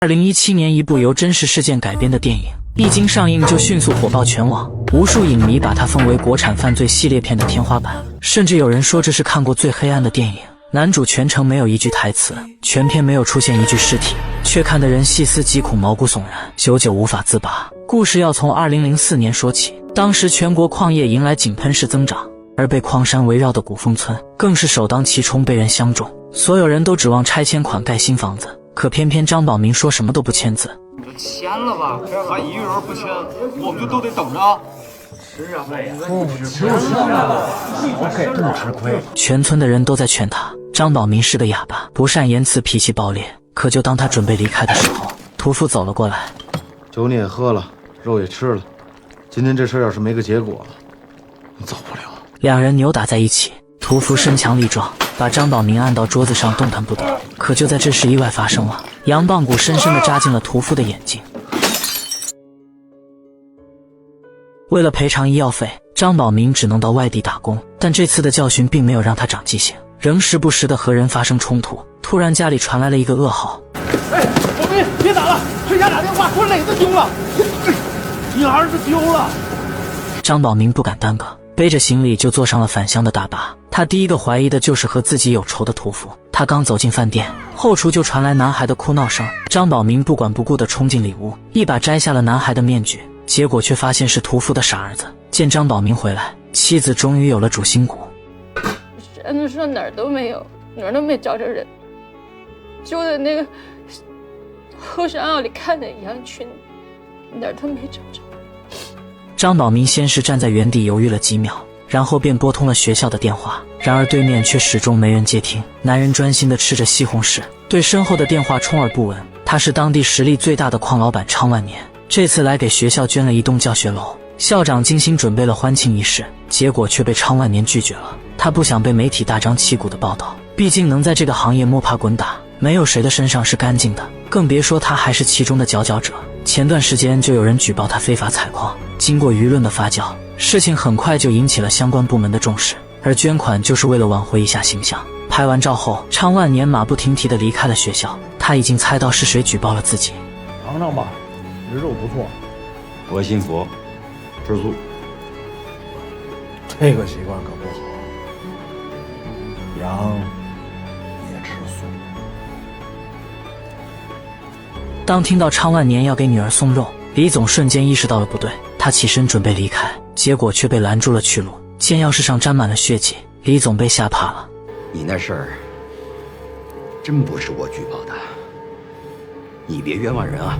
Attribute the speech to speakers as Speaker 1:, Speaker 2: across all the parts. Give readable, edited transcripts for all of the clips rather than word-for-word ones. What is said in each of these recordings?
Speaker 1: 2017年，一部由真实事件改编的电影，一经上映就迅速火爆全网，无数影迷把它封为国产犯罪系列片的天花板，甚至有人说这是看过最黑暗的电影。男主全程没有一句台词，全片没有出现一具尸体，却看得人细思极恐、毛骨悚然，久久无法自拔。故事要从2004年说起，当时全国矿业迎来井喷式增长，而被矿山围绕的古风村更是首当其冲被人相中，所有人都指望拆迁款盖新房子，可偏偏张宝明说什么都不签字。
Speaker 2: 你就签了吧，他一个人不签，我们就都得等着啊。是啊，不
Speaker 3: 吃亏。
Speaker 1: 全村的人都在劝他，张宝明是个哑巴，不善言辞，脾气暴烈。可就当他准备离开的时候，屠夫走了过来。
Speaker 3: 酒你也喝了，肉也吃了，今天这事要是没个结果，你走不了。
Speaker 1: 两人扭打在一起，屠夫身强力壮，把张宝明按到桌子上动弹不得。可就在这时，意外发生了，洋棒骨深深地扎进了屠夫的眼睛。为了赔偿医药费，张宝明只能到外地打工，但这次的教训并没有让他长记性，仍时不时地和人发生冲突。突然家里传来了一个噩耗：
Speaker 4: 哎，宝明，别打了，回家打电话，说磊子丢了，你儿子丢了。
Speaker 1: 张宝明不敢耽搁，背着行李就坐上了返乡的大巴。他第一个怀疑的就是和自己有仇的屠夫。他刚走进饭店，后厨就传来男孩的哭闹声。张宝明不管不顾地冲进里屋，一把摘下了男孩的面具，结果却发现是屠夫的傻儿子。见张宝明回来，妻子终于有了主心骨。
Speaker 5: 人家说哪儿都没有，哪儿都没找着人，就在那个后山坳里看见羊群，哪儿都没找着。
Speaker 1: 张宝明先是站在原地犹豫了几秒，然后便拨通了学校的电话，然而对面却始终没人接听。男人专心地吃着西红柿，对身后的电话充耳不闻。他是当地实力最大的矿老板昌万年，这次来给学校捐了一栋教学楼。校长精心准备了欢庆仪式，结果却被昌万年拒绝了。他不想被媒体大张旗鼓的报道，毕竟能在这个行业摸爬滚打，没有谁的身上是干净的，更别说他还是其中的佼佼者。前段时间就有人举报他非法采矿，经过舆论的发酵，事情很快就引起了相关部门的重视，而捐款就是为了挽回一下形象。拍完照后，昌万年马不停蹄地离开了学校，他已经猜到是谁举报了自己。
Speaker 4: 尝尝吧，这肉不错。
Speaker 6: 我信佛，吃素。
Speaker 4: 这个习惯可不好，羊也吃素。
Speaker 1: 当听到昌万年要给女儿送肉，李总瞬间意识到了不对，他起身准备离开，结果却被拦住了去路。见钥匙上沾满了血迹，李总被吓怕了。
Speaker 6: 你那事儿真不是我举报的，你别冤枉人啊！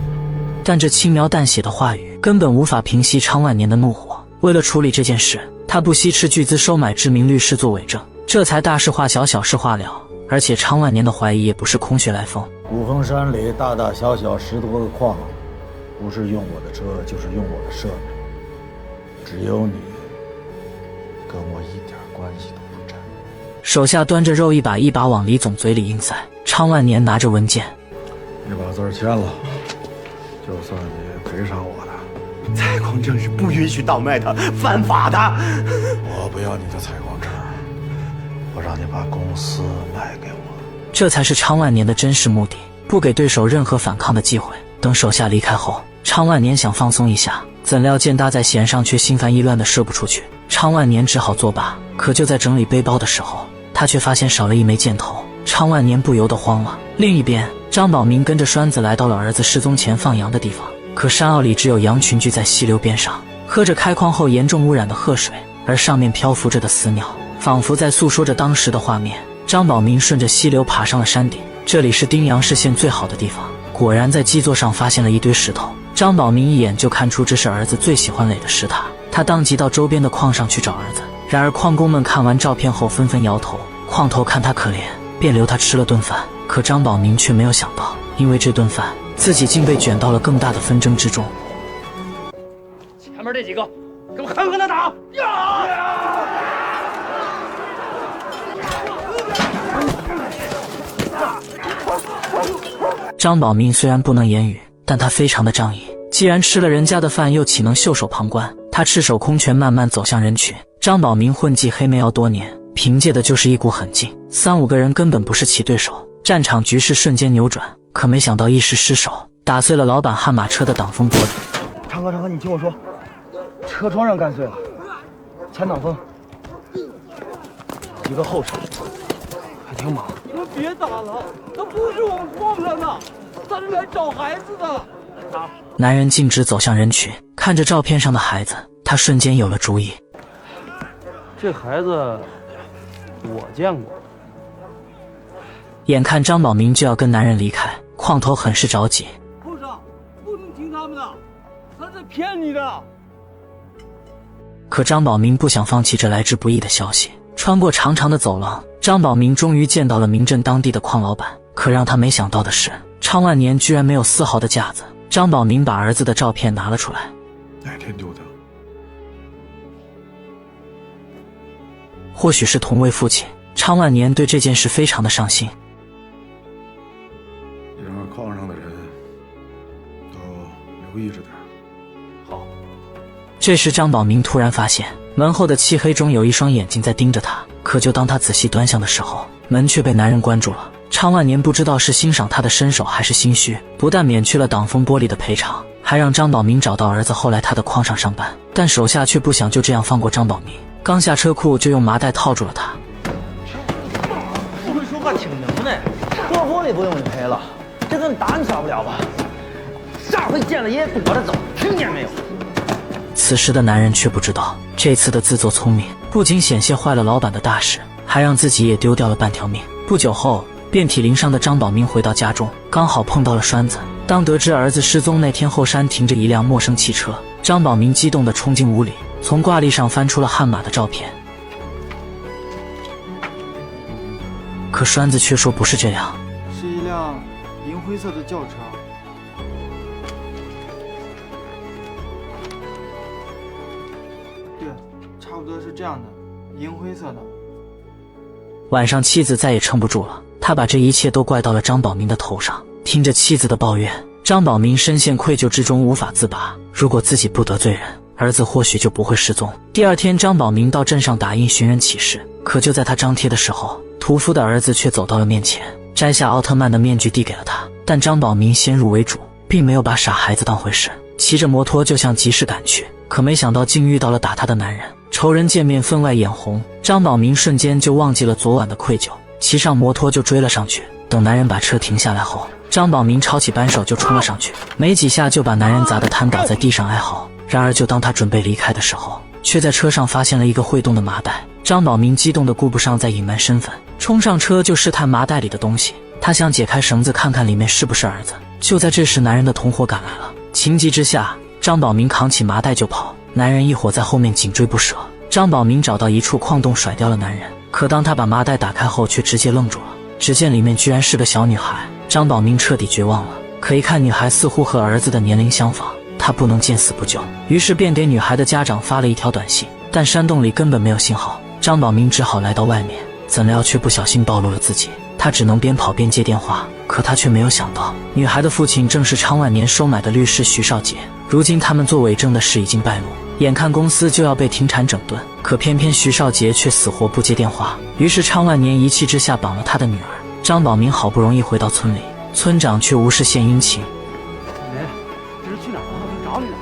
Speaker 1: 但这轻描淡写的话语根本无法平息昌万年的怒火。为了处理这件事，他不惜斥巨资收买知名律师做伪证，这才大事化小，小事化了。而且昌万年的怀疑也不是空穴来风。
Speaker 4: 古风山里大大小小10多个矿，不是用我的车就是用我的设备，只有你跟我一点关系都不沾。
Speaker 1: 手下端着肉一把一把往李总嘴里硬塞，昌万年拿着文件，
Speaker 4: 你把字签了，就算你赔偿我的。
Speaker 6: 采矿证是不允许倒卖的，犯法的。
Speaker 4: 我不要你的采矿证，我让你把公司卖给我。
Speaker 1: 这才是昌万年的真实目的，不给对手任何反抗的机会。等手下离开后，昌万年想放松一下，怎料箭搭在弦上却心烦意乱的射不出去。昌万年只好作罢。可就在整理背包的时候，他却发现少了一枚箭头。昌万年不由得慌了。另一边，张宝明跟着栓子来到了儿子失踪前放羊的地方，可山坳里只有羊群聚在溪流边上，喝着开矿后严重污染的河水，而上面漂浮着的死鸟，仿佛在诉说着当时的画面。张宝明顺着溪流爬上了山顶，这里是丁阳视线最好的地方。果然在基座上发现了一堆石头，张宝明一眼就看出这是儿子最喜欢垒的石塔。他当即到周边的矿上去找儿子，然而矿工们看完照片后纷纷摇头。矿头看他可怜，便留他吃了顿饭。可张宝明却没有想到，因为这顿饭，自己竟被卷到了更大的纷争之中。
Speaker 2: 前面这几个，给我狠狠的打！
Speaker 1: 张宝明虽然不能言语，但他非常的仗义。既然吃了人家的饭，又岂能袖手旁观？他赤手空拳慢慢走向人群。张宝明混迹黑煤窑多年，凭借的就是一股狠劲，3、5个人根本不是其对手。战场局势瞬间扭转，可没想到一时失手，打碎了老板悍马车的挡风玻璃。
Speaker 7: 长哥，你听我说，车窗上干碎了，前挡风，一个后车，还挺满。
Speaker 8: 你们别打了，那不是我们撞上的，他是来找孩子的。
Speaker 1: 男人径直走向人群，看着照片上的孩子，他瞬间有了主意。
Speaker 7: 这孩子我见过。
Speaker 1: 眼看张宝明就要跟男人离开，矿头很是着急。
Speaker 8: 后生，不能听他们的，他在骗你的。
Speaker 1: 可张宝明不想放弃这来之不易的消息。穿过长长的走廊，张宝明终于见到了明镇当地的矿老板。可让他没想到的是，昌万年居然没有丝毫的架子。张宝明把儿子的照片拿了出来。
Speaker 9: 哪天丢的？
Speaker 1: 或许是同为父亲，昌万年对这件事非常的上心。
Speaker 9: 你让矿上的人都留意着点。
Speaker 7: 好。
Speaker 1: 这时张宝明突然发现门后的漆黑中有一双眼睛在盯着他，可就当他仔细端详的时候，门却被男人关住了。昌万年不知道是欣赏他的身手还是心虚，不但免去了挡风玻璃的赔偿，还让张宝明找到儿子后来他的矿上上班，但手下却不想就这样放过张宝明，刚下车库就用麻袋套住了他。
Speaker 7: 不会说话挺能耐，破玻璃不用你赔了，这顿打你少不了吧？下回见了爷爷躲着走，听见没有？
Speaker 1: 此时的男人却不知道，这次的自作聪明不仅险些坏了老板的大事，还让自己也丢掉了半条命。不久后，遍体鳞伤的张宝明回到家中，刚好碰到了栓子。当得知儿子失踪那天，后山停着一辆陌生汽车，张宝明激动地冲进屋里，从挂历上翻出了悍马的照片。可栓子却说不是这样，
Speaker 7: 是一辆银灰色的轿车。对，差不多是这样的，银灰色的。
Speaker 1: 晚上妻子再也撑不住了，他把这一切都怪到了张宝明的头上。听着妻子的抱怨，张宝明深陷愧疚之中无法自拔。如果自己不得罪人，儿子或许就不会失踪。第二天，张宝明到镇上打印寻人启事，可就在他张贴的时候，屠夫的儿子却走到了面前，摘下奥特曼的面具递给了他。但张宝明先入为主，并没有把傻孩子当回事，骑着摩托就向集市赶去。可没想到竟遇到了打他的男人，仇人见面分外眼红，张宝明瞬间就忘记了昨晚的愧疚，骑上摩托就追了上去。等男人把车停下来后，张宝明抄起扳手就冲了上去，没几下就把男人砸得瘫倒在地上哀嚎。然而就当他准备离开的时候，却在车上发现了一个会动的麻袋。张宝明激动得顾不上再隐瞒身份，冲上车就试探麻袋里的东西。他想解开绳子看看里面是不是儿子。就在这时，男人的同伙赶来了，情急之下，张宝明扛起麻袋就跑，男人一伙在后面紧追不舍。张宝明找到一处矿洞甩掉了男人，可当他把麻袋打开后，却直接愣住了。只见里面居然是个小女孩，张宝明彻底绝望了。可一看女孩似乎和儿子的年龄相仿，他不能见死不救，于是便给女孩的家长发了一条短信，但山洞里根本没有信号。张宝明只好来到外面，怎料却不小心暴露了自己，他只能边跑边接电话。可他却没有想到，女孩的父亲正是昌万年收买的律师徐少杰。如今他们做伪证的事已经败露，眼看公司就要被停产整顿，可偏偏徐少杰却死活不接电话。于是昌万年一气之下绑了他的女儿。张宝明好不容易回到村里，村长却无视献殷勤。
Speaker 8: 人，这是去哪儿了？我找你呢。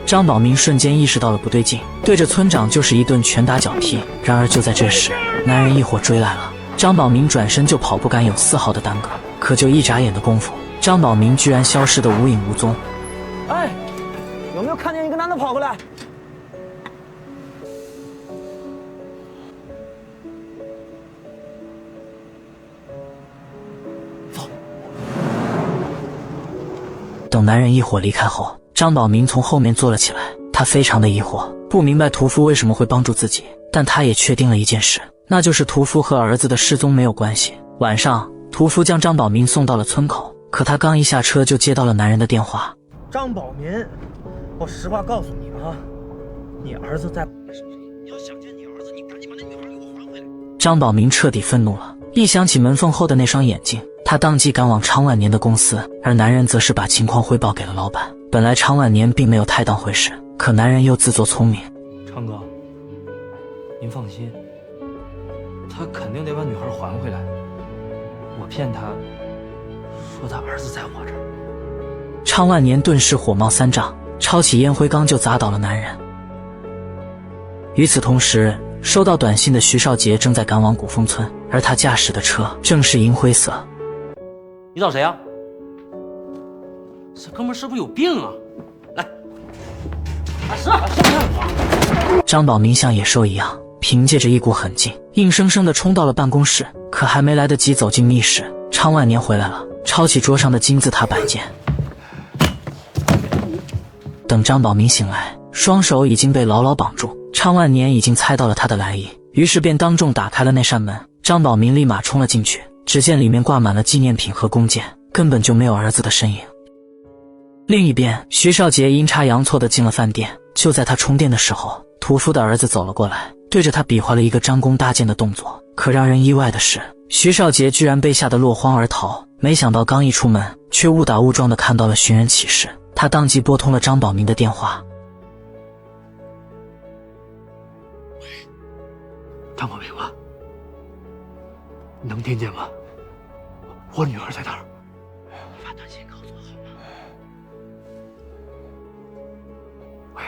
Speaker 1: 张宝明瞬间意识到了不对劲，对着村长就是一顿拳打脚踢。然而就在这时，男人一伙追来了，张宝明转身就跑，不敢有丝毫的耽搁。可就一眨眼的功夫，张宝明居然消失得无影无踪。
Speaker 7: 哎，有没有看见一个男的跑过来？
Speaker 1: 等男人一伙离开后，张宝明从后面坐了起来，他非常的疑惑，不明白屠夫为什么会帮助自己，但他也确定了一件事，那就是屠夫和儿子的失踪没有关系。晚上，屠夫将张宝明送到了村口，可他刚一下车就接到了男人的电话。
Speaker 7: 张宝民，我实话告诉你啊，你儿子在身上，你要想见你儿子，你赶紧把那女孩给我还回来。
Speaker 1: 张宝明彻底愤怒了，一想起门缝后的那双眼睛，他当即赶往昌万年的公司，而男人则是把情况汇报给了老板。本来昌万年并没有太当回事，可男人又自作聪明。
Speaker 7: 昌哥，您放心，他肯定得把女孩还回来。我骗他，说他儿子在我这儿。
Speaker 1: 昌万年顿时火冒三丈，抄起烟灰缸就砸倒了男人。与此同时，收到短信的徐少杰正在赶往古风村，而他驾驶的车正是银灰色。
Speaker 7: 你找谁啊？这哥们是不是有病啊？来，
Speaker 1: 张宝明像野兽一样，凭借着一股狠劲，硬生生地冲到了办公室。可还没来得及走进密室，昌万年回来了，抄起桌上的金字塔摆件。等张宝明醒来，双手已经被牢牢绑住。昌万年已经猜到了他的来意，于是便当众打开了那扇门。张宝明立马冲了进去，只见里面挂满了纪念品和弓箭，根本就没有儿子的身影。另一边，徐少杰阴差阳错地进了饭店。就在他充电的时候，屠夫的儿子走了过来，对着他比划了一个张弓搭箭的动作。可让人意外的是，徐少杰居然被吓得落荒而逃。没想到刚一出门，却误打误撞地看到了寻人启事。他当即拨通了张宝明的电话。
Speaker 2: 张宝明吗？你能听见吗？我女儿在哪儿？发短信告诉我好吗？喂。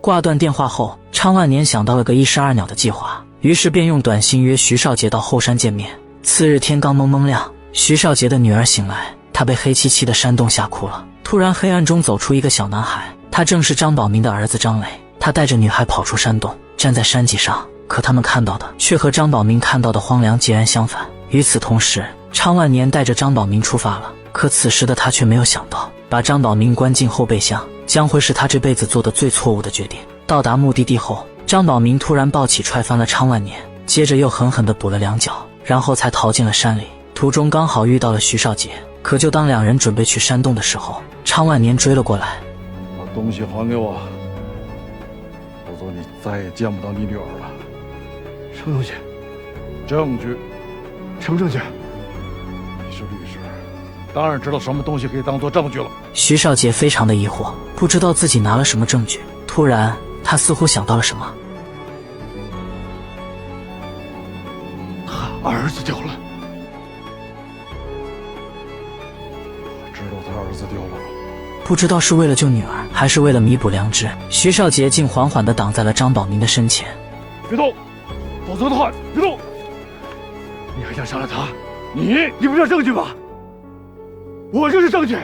Speaker 1: 挂断电话后，昌万年想到了个一石二鸟的计划，于是便用短信约徐少杰到后山见面。次日天刚蒙蒙亮，徐少杰的女儿醒来，她被黑漆漆的山洞吓哭了。突然黑暗中走出一个小男孩，他正是张宝明的儿子张磊。他带着女孩跑出山洞，站在山脊上，可他们看到的却和张宝明看到的荒凉截然相反。与此同时，昌万年带着张宝明出发了，可此时的他却没有想到，把张宝明关进后备箱将会是他这辈子做的最错误的决定。到达目的地后，张宝明突然抱起踹翻了昌万年，接着又狠狠地补了2脚，然后才逃进了山里。途中刚好遇到了徐少杰，可就当两人准备去山洞的时候，昌万年追了过来。
Speaker 4: 把东西还给我，否则你再也见不到你女儿了。
Speaker 2: 什么东西？
Speaker 4: 证据。
Speaker 2: 什么证据？
Speaker 4: 你是律师，当然知道什么东西可以当做证据了。
Speaker 1: 徐少杰非常的疑惑，不知道自己拿了什么证据。突然，他似乎想到了什么。
Speaker 2: 他儿子丢了。
Speaker 4: 我知道他儿子丢了。
Speaker 1: 不知道是为了救女儿，还是为了弥补良知，徐少杰竟缓缓地挡在了张宝明的身前。
Speaker 4: 别动，否则的话，别动！
Speaker 2: 你还想杀了他？你不是证据吗？我就是证据！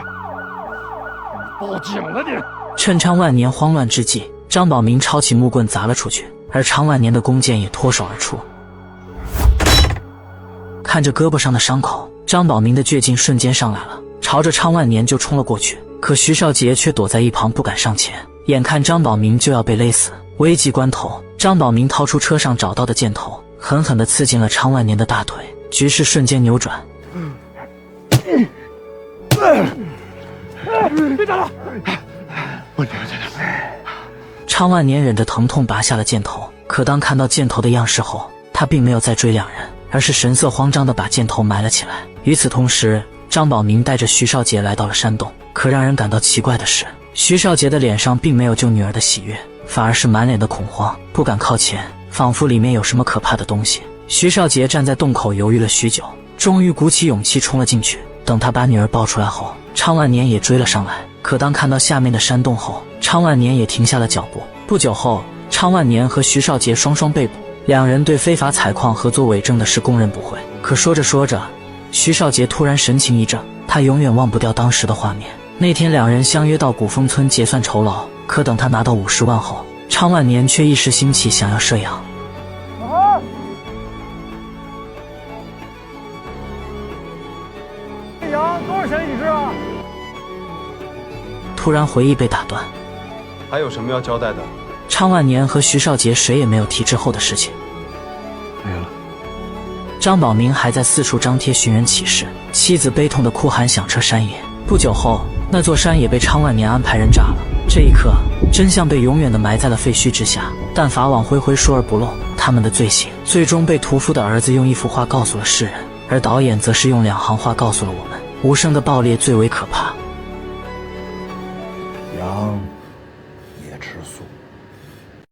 Speaker 4: 报警了你！
Speaker 1: 趁昌万年慌乱之际，张宝明抄起木棍砸了出去，而昌万年的弓箭也脱手而出。看着胳膊上的伤口，张宝明的倔劲瞬间上来了，朝着昌万年就冲了过去。可徐少杰却躲在一旁不敢上前，眼看张宝明就要被勒死，危急关头，张宝明掏出车上找到的箭头，狠狠地刺进了昌万年的大腿，局势瞬间扭转。
Speaker 2: 别打了！我女儿在哪？
Speaker 1: 昌万年忍着疼痛拔下了箭头，可当看到箭头的样式后，他并没有再追两人，而是神色慌张地把箭头埋了起来。与此同时，张宝明带着徐少杰来到了山洞，可让人感到奇怪的是，徐少杰的脸上并没有救女儿的喜悦，反而是满脸的恐慌，不敢靠前，仿佛里面有什么可怕的东西。徐少杰站在洞口犹豫了许久，终于鼓起勇气冲了进去。等他把女儿抱出来后，昌万年也追了上来，可当看到下面的山洞后，昌万年也停下了脚步。不久后，昌万年和徐少杰双双被捕，两人对非法采矿和做伪证的事供认不讳。可说着说着，徐少杰突然神情一怔，他永远忘不掉当时的画面。那天两人相约到古风村结算酬劳，可等他拿到50万后，昌万年却一时兴起想要射养。
Speaker 8: 羊多少钱一只啊？
Speaker 1: 突然回忆被打断，
Speaker 9: 还有什么要交代的？
Speaker 1: 昌万年和徐少杰谁也没有提之后的事情。
Speaker 2: 没了。
Speaker 1: 张宝明还在四处张贴寻人启事，妻子悲痛的哭喊响彻山野。不久后，那座山也被昌万年安排人炸了。这一刻，真相被永远的埋在了废墟之下。但法网恢恢，疏而不漏，他们的罪行最终被屠夫的儿子用一幅画告诉了世人，而导演则是用2行话告诉了我们：无声的爆裂最为可怕。